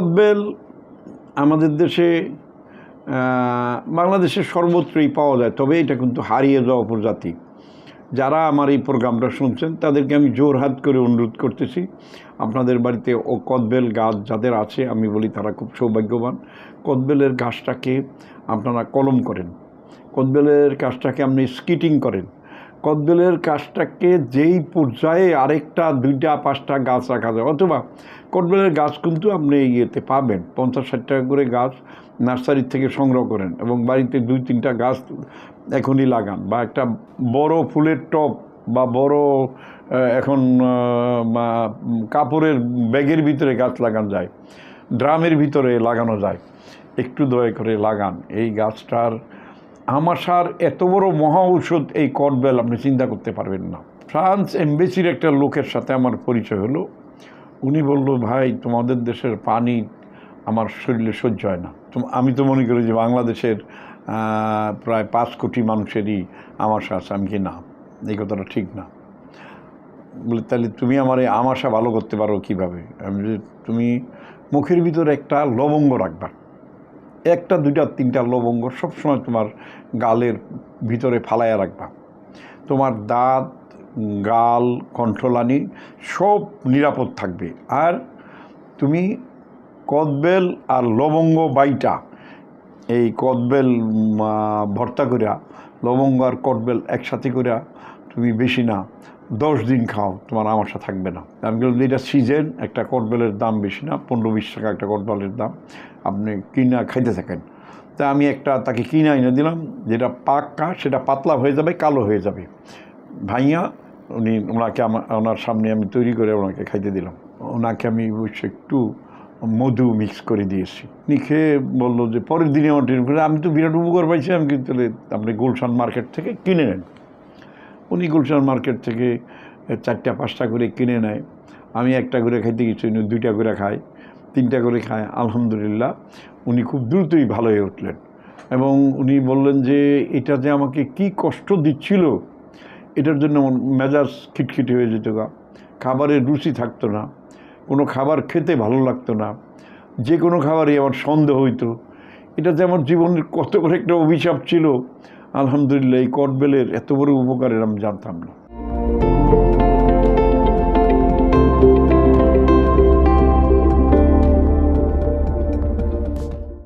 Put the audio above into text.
কদবেল আমাদের দেশে বাংলাদেশের সর্বত্রই পাওয়া যায়, তবে এটা কিন্তু হারিয়ে যাওয়া প্রজাতি। যারা আমার এই প্রোগ্রামটা শুনছেন তাদেরকে আমি জোরহাত করে অনুরোধ করতেছি, আপনাদের বাড়িতে কদবেল গাছ যাদের আছে আমি বলি তারা খুব সৌভাগ্যবান। কদবেলের গাছটাকে আপনারা কলম করেন, কদবেলের গাছটাকে আপনি স্কিটিং করেন, কদবেলের গাছটাকে যেই পর্যায়ে আরেকটা 2টা 5টা গাছ রাখা যায়, অথবা কদবেলের গাছ কিন্তু আপনি ইয়েতে পাবেন 50-60 টাকা করে গাছ নার্সারির থেকে সংগ্রহ করেন এবং বাড়িতে 2-3টা গাছ এখনই লাগান, বা একটা বড় ফুলের টব বা বড় এখন কাপড়ের ব্যাগের ভিতরে গাছ লাগানো যায়, ড্রামের ভিতরে লাগানো যায়, একটু দয়া করে লাগান। এই গাছটার আমাশার এত বড় মহা ঔষধ এই কদবেল আপনি চিন্তা করতে পারবেন না। ফ্রান্স এমবেসির একটা লোকের সাথে আমার পরিচয় হলো। উনি বলল, ভাই তোমাদের দেশের পানি আমার শরীরে সহ্য হয় না। আমি তো মনে করি যে বাংলাদেশের প্রায় 5 কোটি মানুষেরই আমাশা আছে। আমি কি না, এই কথাটা ঠিক না। বলে তাহলে তুমি আমার এই আমাশা ভালো করতে পারো কীভাবে? আমি যে তুমি মুখের ভিতরে একটা লবঙ্গ রাখবা, 1টা 2টা 3টা লবঙ্গ সবসময় তোমার গালের ভিতরে ফালাইয়া রাখবা, তোমার দাঁত গাল কণ্ঠলানি সব নিরাপদ থাকবে। আর তুমি কদবেল আর লবঙ্গ বাইটা, এই কদবেল ভর্তা করিয়া লবঙ্গ আর কদবেল একসাথে করিয়া তুমি বেশি না 10 দিন খাও, তোমার আমাশা থাকবে না। আমি বললাম এটা সিজন, একটা কদবেলের দাম বেশি না, 15-20 টাকা একটা কদবেলের দাম, আপনি কিনা খাইতে থাকেন। তা আমি একটা তাকে কিনে এনে দিলাম, যেটা পাকা সেটা পাতলা হয়ে যাবে, কালো হয়ে যাবে, ভাইয়া ওনাকে ওনার সামনে আমি তৈরি করে ওনাকে খাইতে দিলাম। ওনাকে আমি একটু মধু মিক্স করে দিয়েছি। উনি খেয়ে বললো যে পরের দিনে আমার ট্রেন করে, আমি তো বিরাট উপকার পাইছি, আমি কিন্তু তাহলে আপনি গুলশান মার্কেট থেকে কিনে নেন। উনি গুলশান মার্কেট থেকে 4টা 5টা করে কিনে নেয়। আমি 1টা করে খাইতে গেছি, উনি 2টা করে খায়, 3টা করে খায়। আলহামদুলিল্লাহ উনি খুব দ্রুতই ভালো হয়ে উঠলেন এবং উনি বললেন যে এটা যে আমাকে কি কষ্ট দিচ্ছিল, এটার জন্য আমার মেজাজ খিটখিটে হয়ে যেত, খাবারের রুচি থাকতো না, কোনো খাবার খেতে ভালো লাগতো না, যে কোনো খাবারই আমার সন্দেহ হইতো। এটা যে আমার জীবনের কত বড় একটা অভিশাপ ছিল, আলহামদুলিল্লাহ এই কদবেলের এত বড় উপকারের আমি জানতাম না।